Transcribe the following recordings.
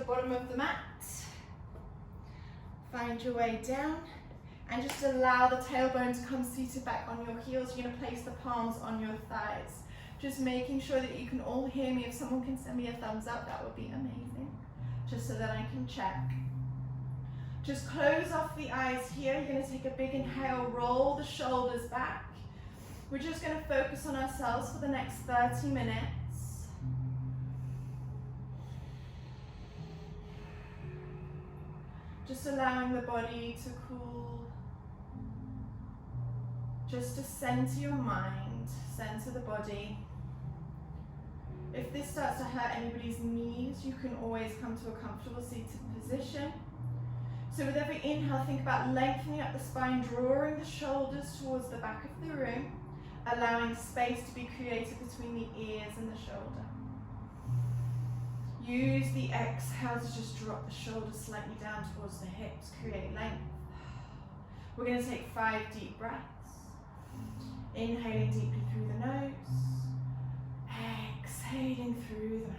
bottom of the mat. Find your way down and just allow the tailbone to come seated back on your heels. You're going to place the palms on your thighs. Just making sure that you can all hear me. If someone can send me a thumbs up, that would be amazing. Just so that I can check. Just close off the eyes here. You're going to take a big inhale, roll the shoulders back. We're just going to focus on ourselves for the next 30 minutes. Just allowing the body to cool. Just to center your mind, center the body. If this starts to hurt anybody's knees, you can always come to a comfortable seated position. So with every inhale, think about lengthening up the spine, drawing the shoulders towards the back of the room, allowing space to be created between the ears and the shoulder. Use the exhale to just drop the shoulders slightly down towards the hips, create length. We're going to take 5 deep breaths. Inhaling deeply through the nose, exhaling through the mouth.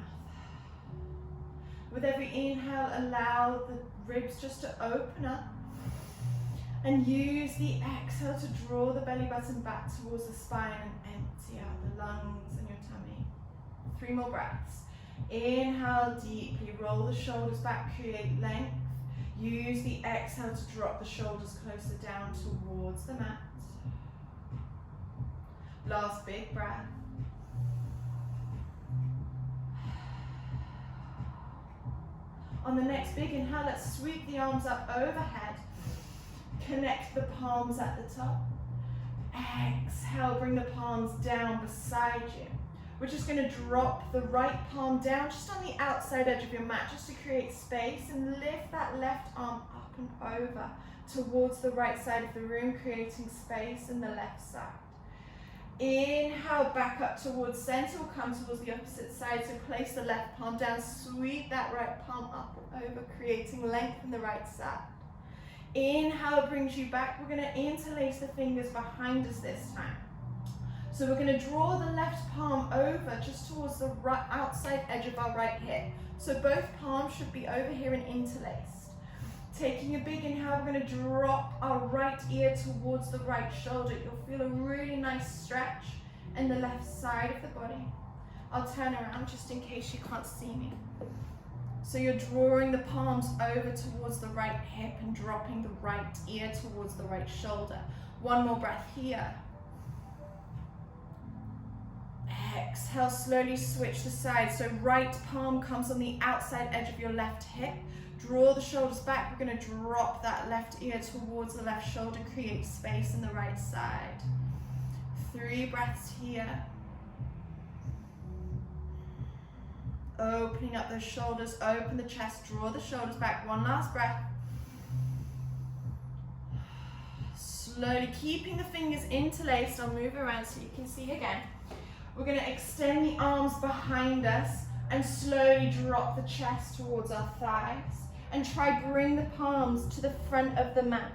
With every inhale, allow the ribs just to open up and use the exhale to draw the belly button back towards the spine and empty out the lungs and your tummy. 3 more breaths. Inhale deeply, roll the shoulders back, create length. Use the exhale to drop the shoulders closer down towards the mat. Last big breath. On the next big inhale, let's sweep the arms up overhead. Connect the palms at the top. Exhale, bring the palms down beside you. We're just going to drop the right palm down just on the outside edge of your mat, just to create space, and lift that left arm up and over towards the right side of the room, creating space in the left side. Inhale, back up towards center. We'll come towards the opposite side. So place the left palm down, sweep that right palm up and over, creating length in the right side. Inhale brings you back. We're going to interlace the fingers behind us this time. So we're going to draw the left palm over just towards the right outside edge of our right hip. So both palms should be over here and interlaced. Taking a big inhale, we're going to drop our right ear towards the right shoulder. You'll feel a really nice stretch in the left side of the body. I'll turn around just in case you can't see me. So you're drawing the palms over towards the right hip and dropping the right ear towards the right shoulder. 1 more breath here. Exhale, slowly switch to side. So right palm comes on the outside edge of your left hip. Draw the shoulders back. We're going to drop that left ear towards the left shoulder, create space in the right side. 3 breaths here. Opening up those shoulders, open the chest, draw the shoulders back. 1 last breath. Slowly keeping the fingers interlaced. I'll move around so you can see again. We're going to extend the arms behind us and slowly drop the chest towards our thighs. And try bring the palms to the front of the mat.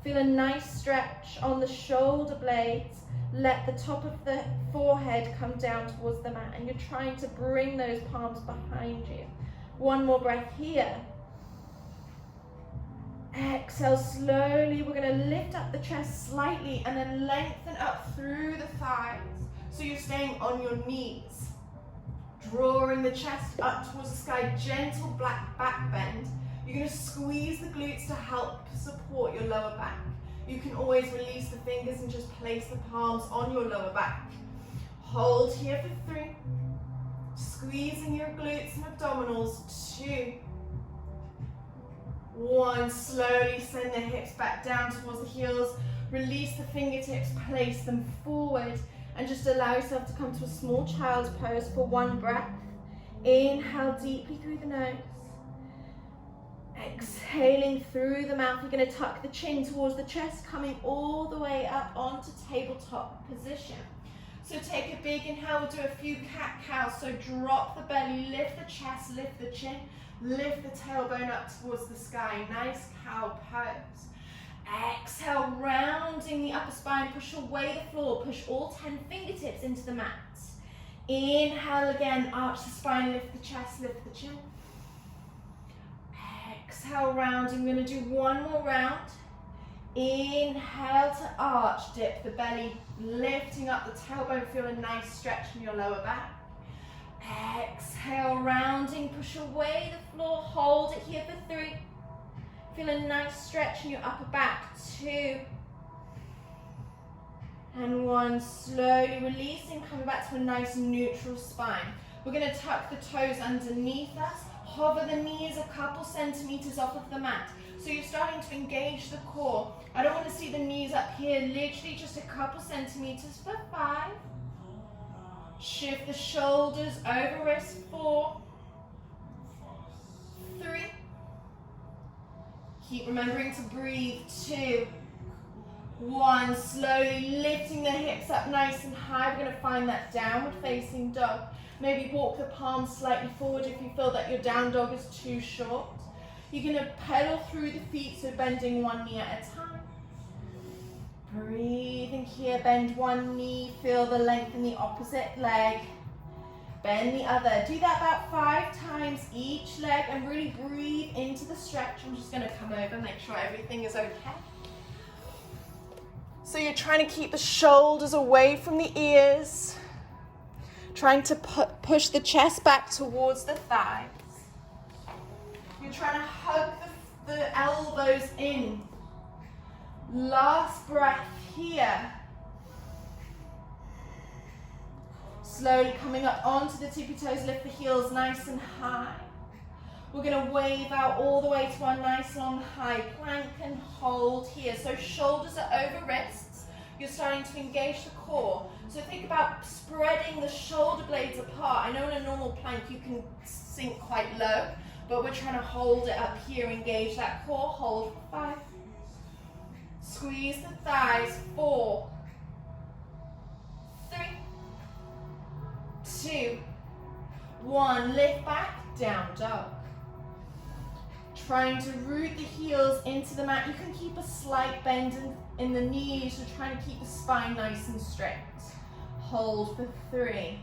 Feel a nice stretch on the shoulder blades. Let the top of the forehead come down towards the mat, and you're trying to bring those palms behind you. 1 more breath here. Exhale slowly. We're going to lift up the chest slightly and then lengthen up through the thighs. So you're staying on your knees. Drawing the chest up towards the sky, gentle back bend. You're going to squeeze the glutes to help support your lower back. You can always release the fingers and just place the palms on your lower back. Hold here for 3. Squeezing your glutes and abdominals. 2. 1. Slowly send the hips back down towards the heels. Release the fingertips, place them forward. And just allow yourself to come to a small child's pose for 1 breath. Inhale deeply through the nose. Exhaling through the mouth. You're going to tuck the chin towards the chest, coming all the way up onto tabletop position. So take a big inhale. We'll do a few cat-cows. So drop the belly, lift the chest, lift the chin, lift the tailbone up towards the sky. Nice cow pose. Exhale, rounding the upper spine, push away the floor, push all 10 fingertips into the mat. Inhale again, arch the spine, lift the chest, lift the chin. exhale, round. I'm going to do one more round. Inhale to arch, dip the belly, lifting up the tailbone, feel a nice stretch in your lower back. Exhale, rounding, push away the floor, hold it here for 3. Feel a nice stretch in your upper back, 2. And 1, slowly releasing, coming back to a nice neutral spine. We're going to tuck the toes underneath us, hover the knees a couple centimeters off of the mat. So you're starting to engage the core. I don't want to see the knees up here, literally just a couple centimeters for 5. Shift the shoulders over wrist, 4, 3. Keep remembering to breathe, 2, 1. Slowly lifting the hips up nice and high. We're going to find that downward facing dog. Maybe walk the palms slightly forward if you feel that your down dog is too short. You're going to pedal through the feet, so bending one knee at a time. Breathing here, bend one knee, feel the length in the opposite leg. Bend the other. Do that about 5 times each leg and really breathe into the stretch. I'm just going to come over, make sure everything is okay. So you're trying to keep the shoulders away from the ears. Trying to push the chest back towards the thighs. You're trying to hug the elbows in. Last breath here. Slowly coming up onto the tippy toes, lift the heels nice and high. We're going to wave out all the way to our nice long high plank and hold here. So shoulders are over wrists. You're starting to engage the core. So think about spreading the shoulder blades apart. I know in a normal plank you can sink quite low, but we're trying to hold it up here, engage that core, hold for 5. Squeeze the thighs, 4, 3, 2, 1. Lift back, down dog. Trying to root the heels into the mat. You can keep a slight bend in the knees. You're trying to keep the spine nice and straight. Hold for 3,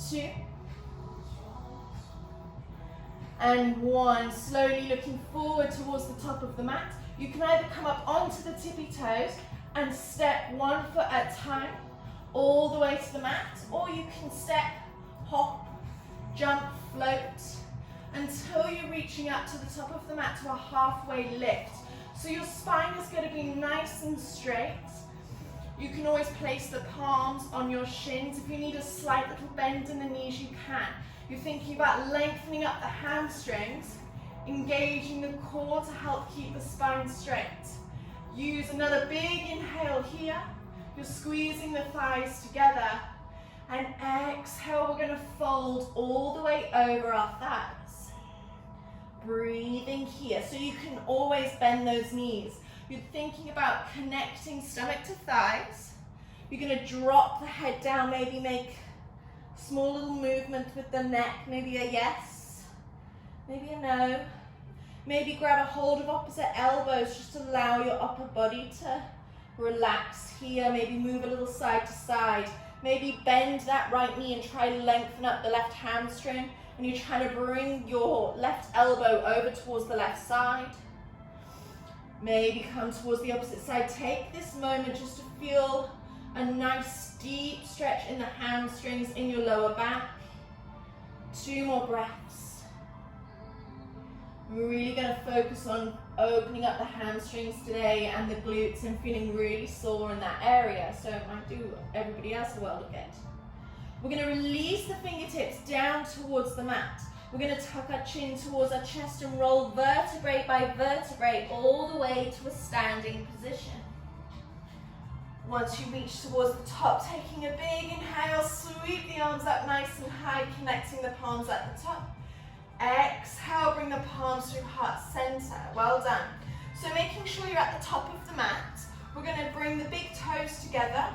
2, and 1. Slowly looking forward towards the top of the mat. You can either come up onto the tippy toes and step 1 foot at a time all the way to the mat, or you can step, hop, jump, float until you're reaching up to the top of the mat to a halfway lift. So your spine is going to be nice and straight. You can always place the palms on your shins. If you need a slight little bend in the knees, you can. You're thinking about lengthening up the hamstrings, engaging the core to help keep the spine straight. Use another big inhale here. You're squeezing the thighs together. And exhale, we're going to fold all the way over our thighs. Breathing here. So you can always bend those knees. You're thinking about connecting stomach to thighs. You're going to drop the head down, maybe make small little movement with the neck, maybe a yes, maybe a no. Maybe grab a hold of opposite elbows, just allow your upper body to relax here. Maybe move a little side to side. Maybe bend that right knee and try lengthen up the left hamstring. And you're trying to bring your left elbow over towards the left side. Maybe come towards the opposite side. Take this moment just to feel a nice deep stretch in the hamstrings, in your lower back. 2 more breaths. We're really going to focus on opening up the hamstrings today and the glutes and feeling really sore in that area. So it might do everybody else a world of good. We're going to release the fingertips down towards the mat. We're going to tuck our chin towards our chest and roll vertebrae by vertebrae all the way to a standing position. Once you reach towards the top, taking a big inhale, sweep the arms up nice and high, connecting the palms at the top. Exhale, bring the palms through heart center. Well done. So making sure you're at the top of the mat, we're going to bring the big toes together.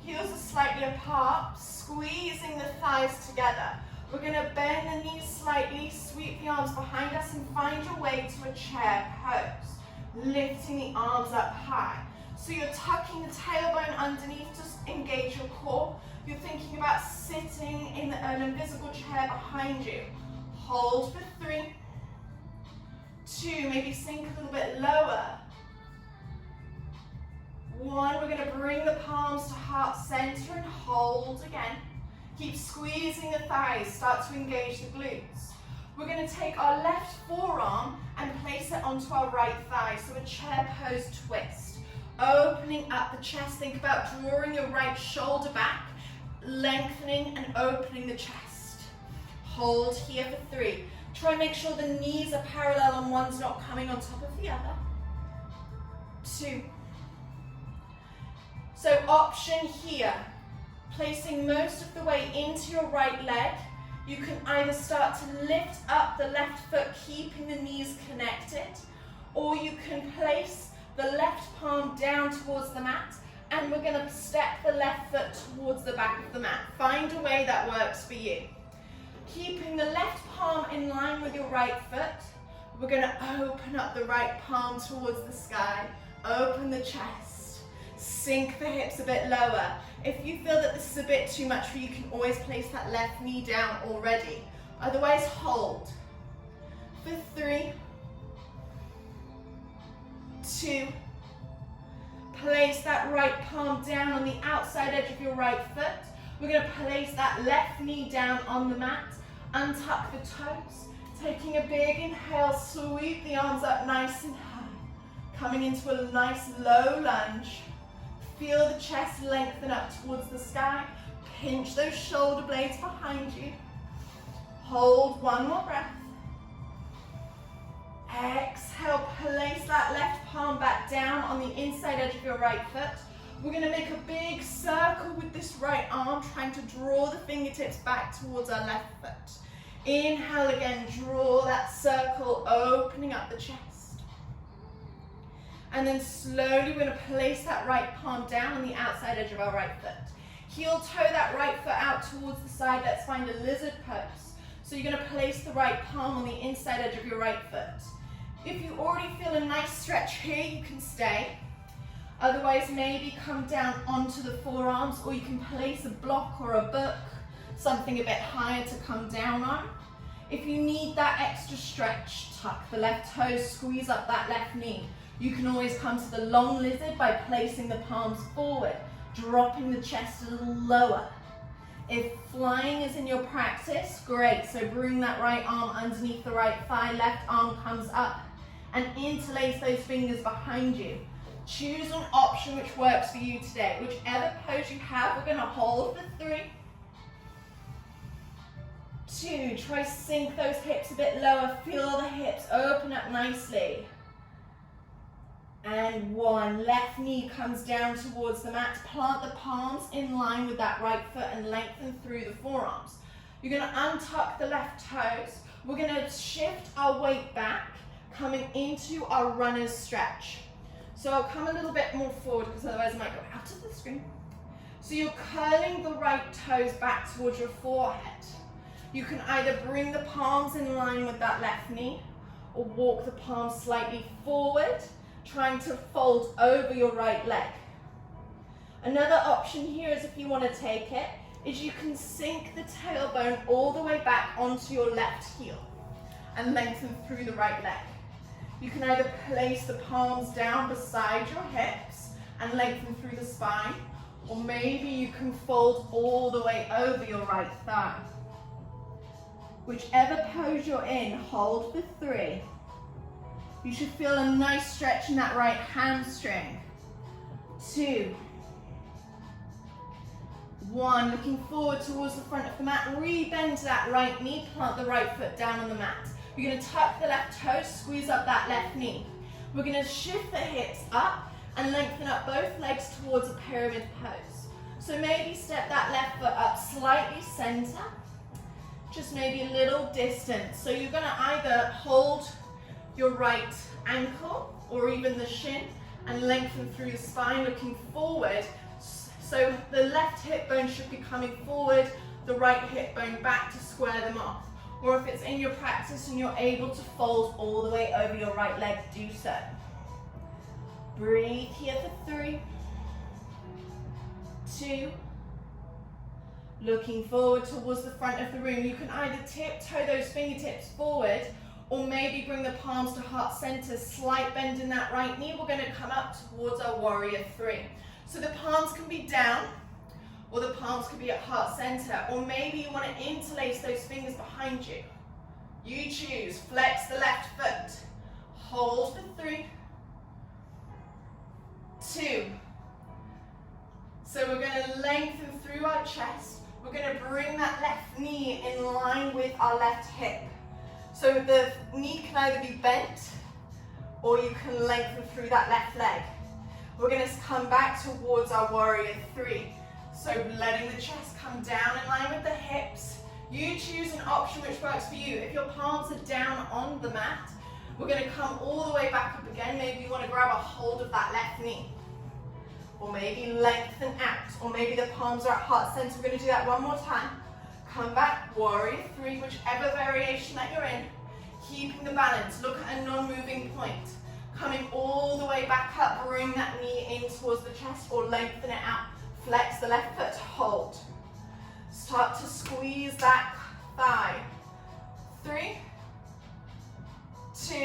Heels are slightly apart, squeezing the thighs together. We're going to bend the knees slightly, sweep the arms behind us and find your way to a chair pose. Lifting the arms up high. So you're tucking the tailbone underneath to engage your core. You're thinking about sitting in an invisible chair behind you. Hold for 3, 2, maybe sink a little bit lower. 1, we're going to bring the palms to heart center and hold again. Keep squeezing the thighs, start to engage the glutes. We're going to take our left forearm and place it onto our right thigh, so a chair pose twist. Opening up the chest, think about drawing your right shoulder back, lengthening and opening the chest. Hold here for 3. Try and make sure the knees are parallel and one's not coming on top of the other. 2. So option here, placing most of the way into your right leg. You can either start to lift up the left foot, keeping the knees connected, or you can place the left palm down towards the mat, and we're going to step the left foot towards the back of the mat. Find a way that works for you. Keeping the left palm in line with your right foot, we're going to open up the right palm towards the sky, open the chest, sink the hips a bit lower. If you feel that this is a bit too much for you, you can always place that left knee down already. Otherwise, hold. For 3, 2, place that right palm down on the outside edge of your right foot. We're going to place that left knee down on the mat, untuck the toes, taking a big inhale, sweep the arms up nice and high, coming into a nice low lunge. Feel the chest lengthen up towards the sky, pinch those shoulder blades behind you. Hold 1 more breath. Exhale, place that left palm back down on the inside edge of your right foot. We're going to make a big circle with this right arm, trying to draw the fingertips back towards our left foot. Inhale again, draw that circle, opening up the chest. And then slowly we're going to place that right palm down on the outside edge of our right foot. Heel toe that right foot out towards the side. Let's find a lizard pose. So you're going to place the right palm on the inside edge of your right foot. If you already feel a nice stretch here, you can stay. Otherwise, maybe come down onto the forearms, or you can place a block or a book, something a bit higher to come down on. If you need that extra stretch, tuck the left toes, squeeze up that left knee. You can always come to the long lizard by placing the palms forward, dropping the chest a little lower. If flying is in your practice, great. So bring that right arm underneath the right thigh, left arm comes up, and interlace those fingers behind you. Choose an option which works for you today. Whichever pose you have, we're going to hold for 3, 2, try to sink those hips a bit lower, feel the hips open up nicely. And 1, left knee comes down towards the mat. Plant the palms in line with that right foot and lengthen through the forearms. You're going to untuck the left toes. We're going to shift our weight back, coming into our runner's stretch. So I'll come a little bit more forward because otherwise I might go out of the screen. So you're curling the right toes back towards your forehead. You can either bring the palms in line with that left knee or walk the palms slightly forward, trying to fold over your right leg. Another option here is, if you want to take it, is you can sink the tailbone all the way back onto your left heel and lengthen through the right leg. You can either place the palms down beside your hips and lengthen through the spine, or maybe you can fold all the way over your right thigh. Whichever pose you're in, hold for 3. You should feel a nice stretch in that right hamstring. 2, 1, looking forward towards the front of the mat. Re-bend that right knee, plant the right foot down on the mat. You're going to tuck the left toe, squeeze up that left knee. We're going to shift the hips up and lengthen up both legs towards a pyramid pose. So maybe step that left foot up slightly center, just maybe a little distance. So you're going to either hold your right ankle or even the shin and lengthen through the spine, looking forward. So the left hip bone should be coming forward, the right hip bone back to square them off. Or if it's in your practice and you're able to fold all the way over your right leg, do so. Breathe here for 3, 2, looking forward towards the front of the room. You can either tiptoe those fingertips forward, Or maybe bring the palms to heart center, slight bend in that right knee. We're going to come up towards our warrior three. So the palms can be down, or the palms could be at heart center. Or maybe you want to interlace those fingers behind you. You choose. Flex the left foot. Hold for 3, 2. So we're going to lengthen through our chest. We're going to bring that left knee in line with our left hip. So the knee can either be bent, or you can lengthen through that left leg. We're going to come back towards our warrior three. So letting the chest come down in line with the hips. You choose an option which works for you. If your palms are down on the mat, we're going to come all the way back up again. Maybe you want to grab a hold of that left knee. Or maybe lengthen out. Or maybe the palms are at heart center. We're going to do that one more time. Come back, warrior three, whichever variation that you're in. Keeping the balance. Look at a non-moving point. Coming all the way back up. Bring that knee in towards the chest or lengthen it out. Flex the left foot. Hold. Start to squeeze that thigh. 3, 2,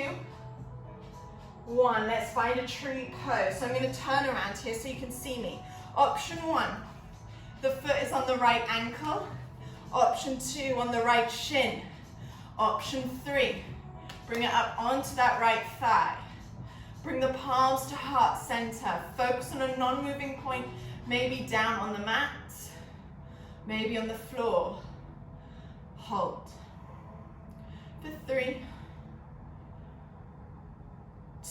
1. Let's find a tree pose. So I'm going to turn around here so you can see me. Option 1. The foot is on the right ankle. Option 2, on the right shin. Option 3, bring it up onto that right thigh. Bring the palms to heart center. Focus on a non-moving point, maybe down on the mat, maybe on the floor. Hold. For 3,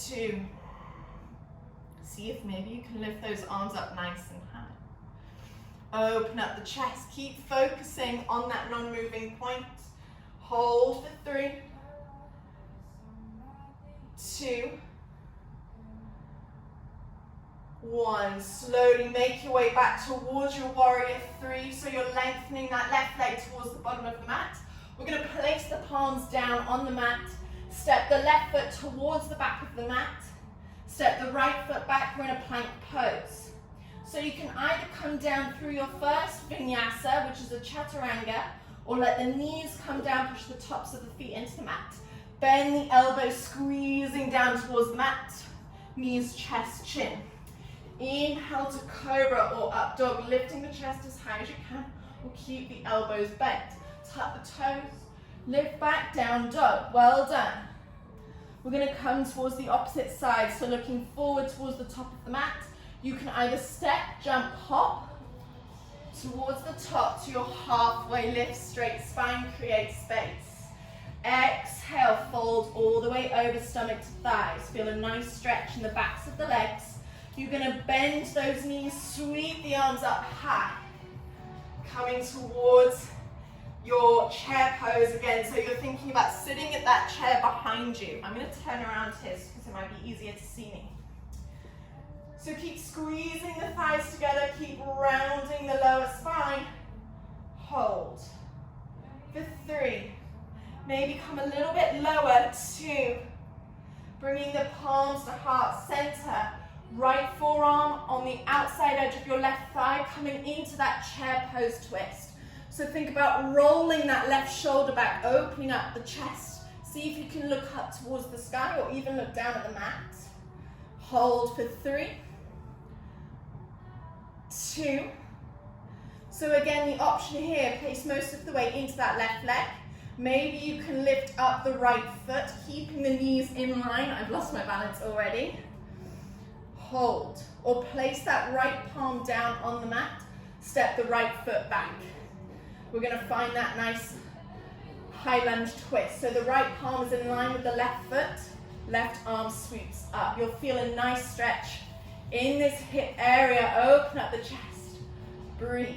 2. See if maybe you can lift those arms up nice and high. Open up the chest. Keep focusing on that non-moving point. Hold for 3, 2, 1. Slowly make your way back towards your warrior three. So you're lengthening that left leg towards the bottom of the mat. We're going to place the palms down on the mat. Step the left foot towards the back of the mat. Step the right foot back. We're in a plank pose. So you can either come down through your first vinyasa, which is a chaturanga, or let the knees come down, push the tops of the feet into the mat. Bend the elbows, squeezing down towards the mat. Knees, chest, chin. Inhale to cobra or up dog, lifting the chest as high as you can, or keep the elbows bent. Tuck the toes, lift back, down dog. Well done. We're going to come towards the opposite side, so looking forward towards the top of the mat. You can either step, jump, hop towards the top to your halfway lift, straight spine, create space. Exhale, fold all the way over, stomach to thighs. Feel a nice stretch in the backs of the legs. You're going to bend those knees, sweep the arms up high. Coming towards your chair pose again. So you're thinking about sitting at that chair behind you. I'm going to turn around here because it might be easier to see me. So keep squeezing the thighs together, keep rounding the lower spine. Hold. For 3. Maybe come a little bit lower. 2. Bringing the palms to heart center. Right forearm on the outside edge of your left thigh, coming into that chair pose twist. So think about rolling that left shoulder back, opening up the chest. See if you can look up towards the sky or even look down at the mat. Hold for 3, 2. So again, the option here, place most of the weight into that left leg. Maybe you can lift up the right foot, keeping the knees in line. I've lost my balance already. Hold. Or place that right palm down on the mat. Step the right foot back. We're going to find that nice high lunge twist. So the right palm is in line with the left foot. Left arm sweeps up. You'll feel a nice stretch in this hip area. Open up the chest. Breathe.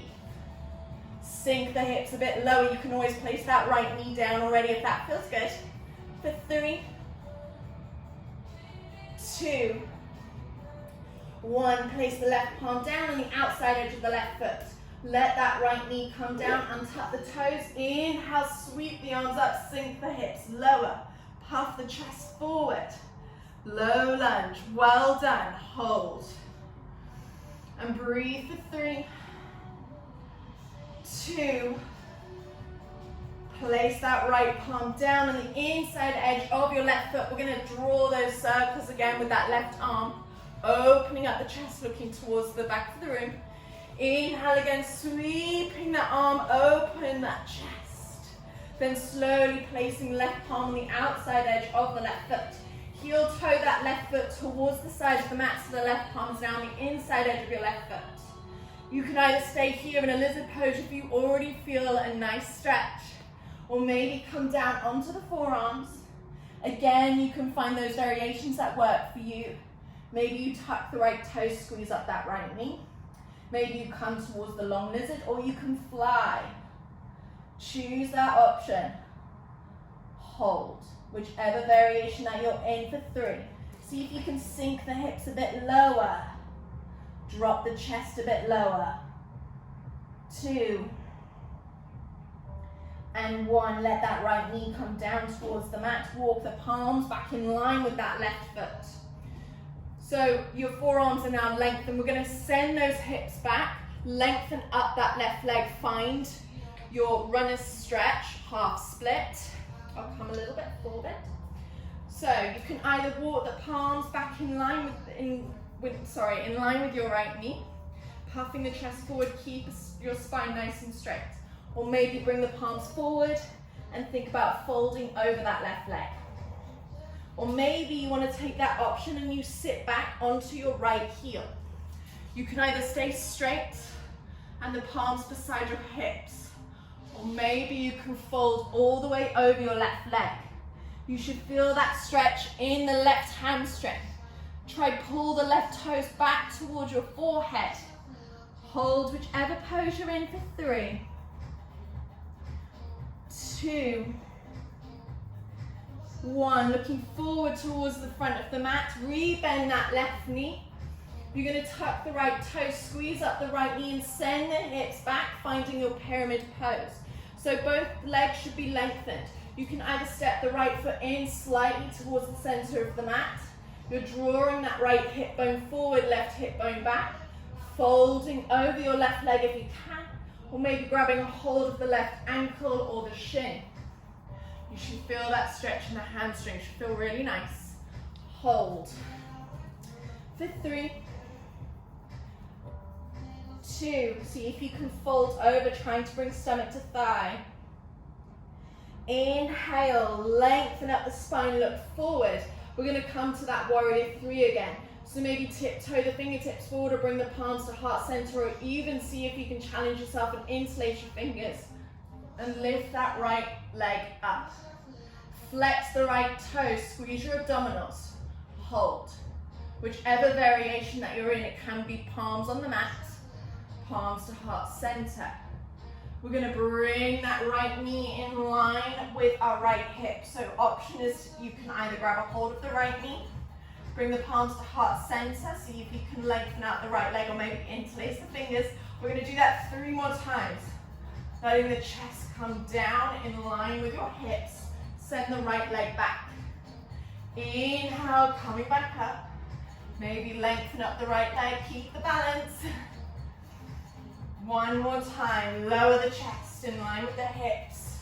Sink the hips a bit lower. You can always place that right knee down already if that feels good. For 3, 2, 1. Place the left palm down on the outside edge of the left foot. Let that right knee come down, untuck the toes. Inhale, sweep the arms up, sink the hips lower. Puff the chest forward. Low lunge. Well done. Hold. And breathe for 3, 2. Place that right palm down on the inside edge of your left foot. We're going to draw those circles again with that left arm. Opening up the chest, looking towards the back of the room. Inhale again, sweeping that arm, open that chest. Then slowly placing left palm on the outside edge of the left foot. Heel toe that left foot towards the side of the mat so the left palm is now on the inside edge of your left foot. You can either stay here in a lizard pose if you already feel a nice stretch, or maybe come down onto the forearms. Again, you can find those variations that work for you. Maybe you tuck the right toe, squeeze up that right knee. Maybe you come towards the long lizard, or you can fly. Choose that option. Hold. Whichever variation that you're in for 3. See if you can sink the hips a bit lower. Drop the chest a bit lower. 2. And 1. Let that right knee come down towards the mat. Walk the palms back in line with that left foot. So your forearms are now lengthened. We're going to send those hips back. Lengthen up that left leg. Find your runner's stretch, half split. I'll come a little bit forward. So you can either walk the palms back in line in line with your right knee, puffing the chest forward, keep your spine nice and straight. Or maybe bring the palms forward and think about folding over that left leg. Or maybe you want to take that option and you sit back onto your right heel. You can either stay straight and the palms beside your hips, or maybe you can fold all the way over your left leg. You should feel that stretch in the left hamstring. Try pull the left toes back towards your forehead. Hold whichever pose you're in for 3, 2, 1. Looking forward towards the front of the mat. Rebend that left knee. You're going to tuck the right toe, squeeze up the right knee and send the hips back, finding your pyramid pose. So both legs should be lengthened. You can either step the right foot in slightly towards the center of the mat. You're drawing that right hip bone forward, left hip bone back. Folding over your left leg if you can. Or maybe grabbing a hold of the left ankle or the shin. You should feel that stretch in the hamstring. It should feel really nice. Hold. For 3, 2. See if you can fold over, trying to bring stomach to thigh. Inhale, lengthen up the spine, look forward. We're going to come to that warrior 3 again. So maybe tiptoe the fingertips forward or bring the palms to heart center, or even see if you can challenge yourself and interlace your fingers and lift that right leg up. Flex the right toe, squeeze your abdominals. Hold. Whichever variation that you're in, it can be palms on the mat, palms to heart center. We're going to bring that right knee in line with our right hip. So option is you can either grab a hold of the right knee, bring the palms to heart center, see if you can lengthen out the right leg or maybe interlace the fingers. We're going to do that 3 more times. Letting the chest come down in line with your hips. Send the right leg back. Inhale, coming back up. Maybe lengthen up the right leg, keep the balance. 1 more time, lower the chest in line with the hips.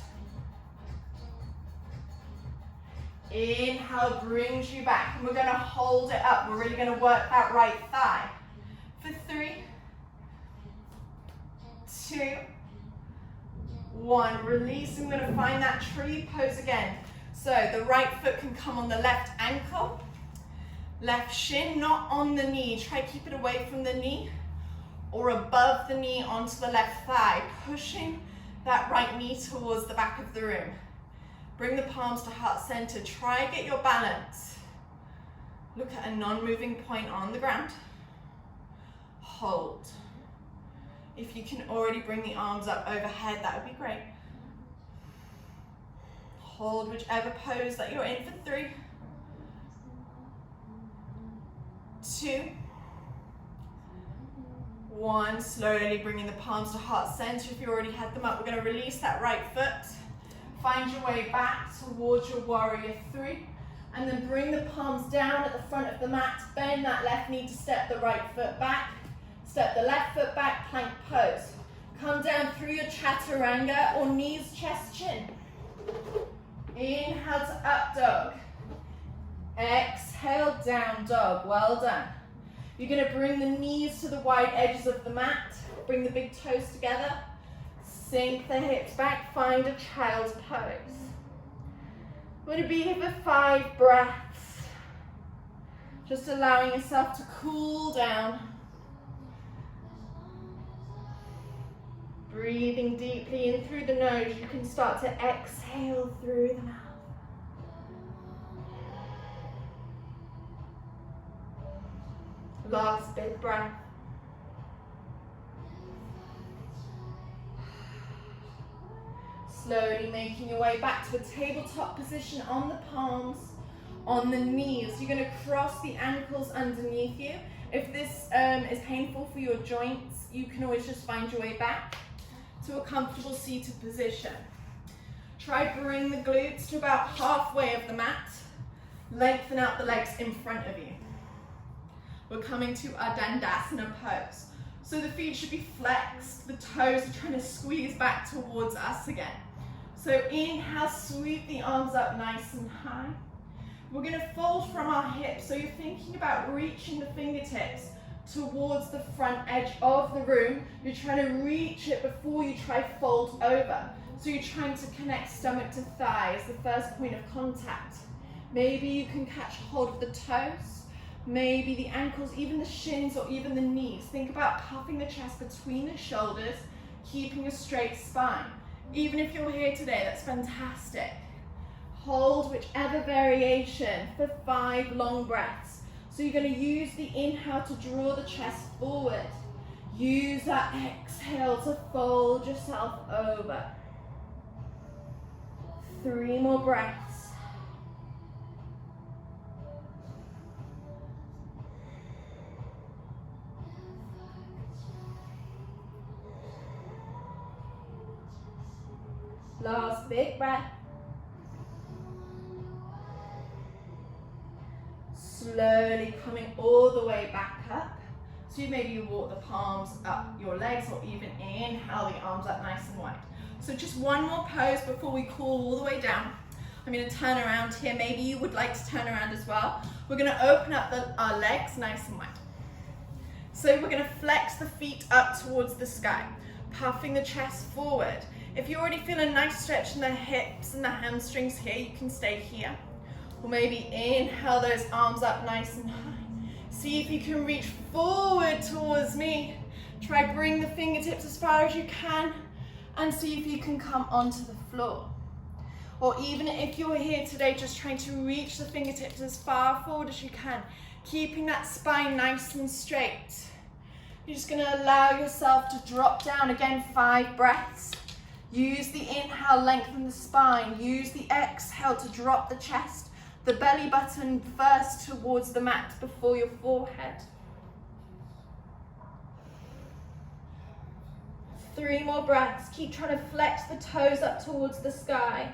Inhale brings you back, and we're going to hold it up. We're really going to work that right thigh. For 3, 2, 1. Release. I'm going to find that tree pose again. So the right foot can come on the left ankle, left shin, not on the knee. Try keep it away from the knee, or above the knee onto the left thigh, pushing that right knee towards the back of the room. Bring the palms to heart center. Try get your balance. Look at a non-moving point on the ground. Hold. If you can already bring the arms up overhead, that would be great. Hold whichever pose that you're in for 3, 2, 1. Slowly bringing the palms to heart center. If you already had them up, we're going to release that right foot. Find your way back towards your warrior 3. And then bring the palms down at the front of the mat. Bend that left knee to step the right foot back. Step the left foot back, plank pose. Come down through your chaturanga or knees, chest, chin. Inhale to up dog. Exhale, down dog. Well done. You're going to bring the knees to the wide edges of the mat. Bring the big toes together. Sink the hips back. Find a child's pose. We're going to be here for 5 breaths. Just allowing yourself to cool down. Breathing deeply in through the nose. You can start to exhale through the mouth. Last big breath. Slowly making your way back to a tabletop position on the palms, on the knees. You're going to cross the ankles underneath you. If this is painful for your joints, you can always just find your way back to a comfortable seated position. Try bring the glutes to about halfway of the mat. Lengthen out the legs in front of you. We're coming to our Dandasana pose. So the feet should be flexed, the toes are trying to squeeze back towards us again. So inhale, sweep the arms up nice and high. We're going to fold from our hips, so you're thinking about reaching the fingertips towards the front edge of the room. You're trying to reach it before you try fold over. So you're trying to connect stomach to thigh as the first point of contact. Maybe you can catch hold of the toes. Maybe the ankles, even the shins or even the knees. Think about puffing the chest between the shoulders, keeping a straight spine. Even if you're here today, that's fantastic. Hold whichever variation for 5 long breaths. So you're going to use the inhale to draw the chest forward. Use that exhale to fold yourself over. 3 more breaths. Last big breath. Slowly coming all the way back up. So maybe you walk the palms up your legs or even inhale the arms up nice and wide. So just one more pose before we cool all the way down. I'm going to turn around here. Maybe you would like to turn around as well. We're going to open up our legs nice and wide. So we're going to flex the feet up towards the sky, puffing the chest forward. If you already feel a nice stretch in the hips and the hamstrings here, you can stay here. Or maybe inhale those arms up nice and high. See if you can reach forward towards me. Try bring the fingertips as far as you can and see if you can come onto the floor. Or even if you're here today just trying to reach the fingertips as far forward as you can, keeping that spine nice and straight. You're just going to allow yourself to drop down. Again, 5 breaths. Use the inhale, lengthen the spine. Use the exhale to drop the chest, the belly button first towards the mat before your forehead. 3 more breaths. Keep trying to flex the toes up towards the sky.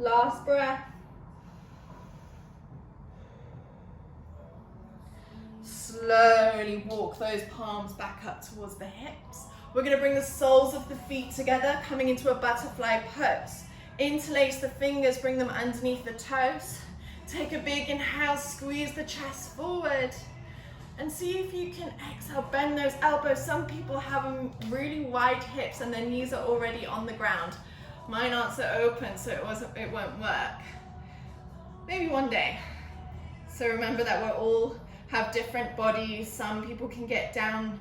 Last breath. Slowly walk those palms back up towards the hips. We're going to bring the soles of the feet together, coming into a butterfly pose. Interlace the fingers, bring them underneath the toes. Take a big inhale, squeeze the chest forward. And see if you can exhale, bend those elbows. Some people have really wide hips and their knees are already on the ground. Mine aren't so open, so it won't work. Maybe one day. So remember that we're all have different bodies. Some people can get down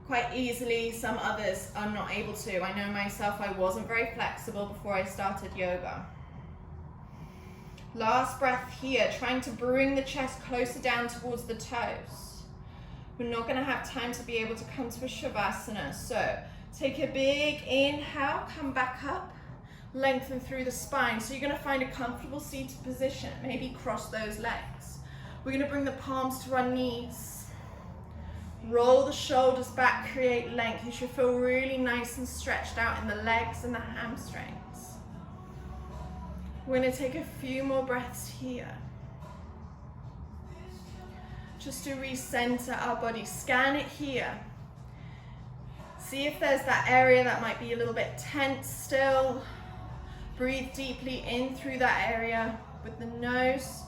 quite easily, some others are not able to. I know myself, I wasn't very flexible before I started yoga. Last breath here, trying to bring the chest closer down towards the toes. We're not going to have time to be able to come to a Shavasana, so take a big inhale, come back up, lengthen through the spine. So you're going to find a comfortable seated position, maybe cross those legs. We're going to bring the palms to our knees. Roll the shoulders back, create length. You should feel really nice and stretched out in the legs and the hamstrings. We're going to take a few more breaths here. Just to recenter our body. Scan it here. See if there's that area that might be a little bit tense still. Breathe deeply in through that area with the nose.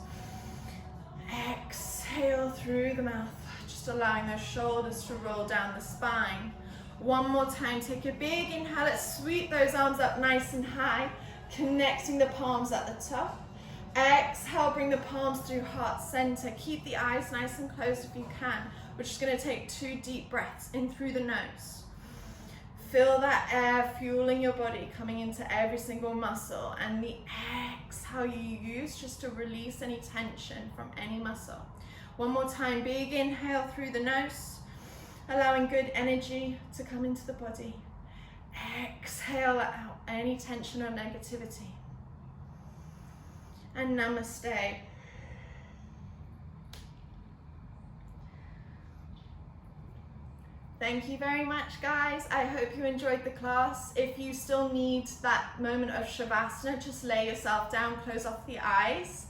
Exhale through the mouth, just allowing those shoulders to roll down the spine. One more time, take a big inhale. Let's sweep those arms up nice and high, connecting the palms at the top. Exhale, bring the palms through heart center. Keep the eyes nice and closed if you can. We're just going to take 2 deep breaths in through the nose. Feel that air fueling your body, coming into every single muscle, and the exhale you use just to release any tension from any muscle. One more time, big inhale through the nose, allowing good energy to come into the body. Exhale out any tension or negativity. And namaste. Thank you very much, guys. I hope you enjoyed the class. If you still need that moment of Shavasana, just lay yourself down, close off the eyes,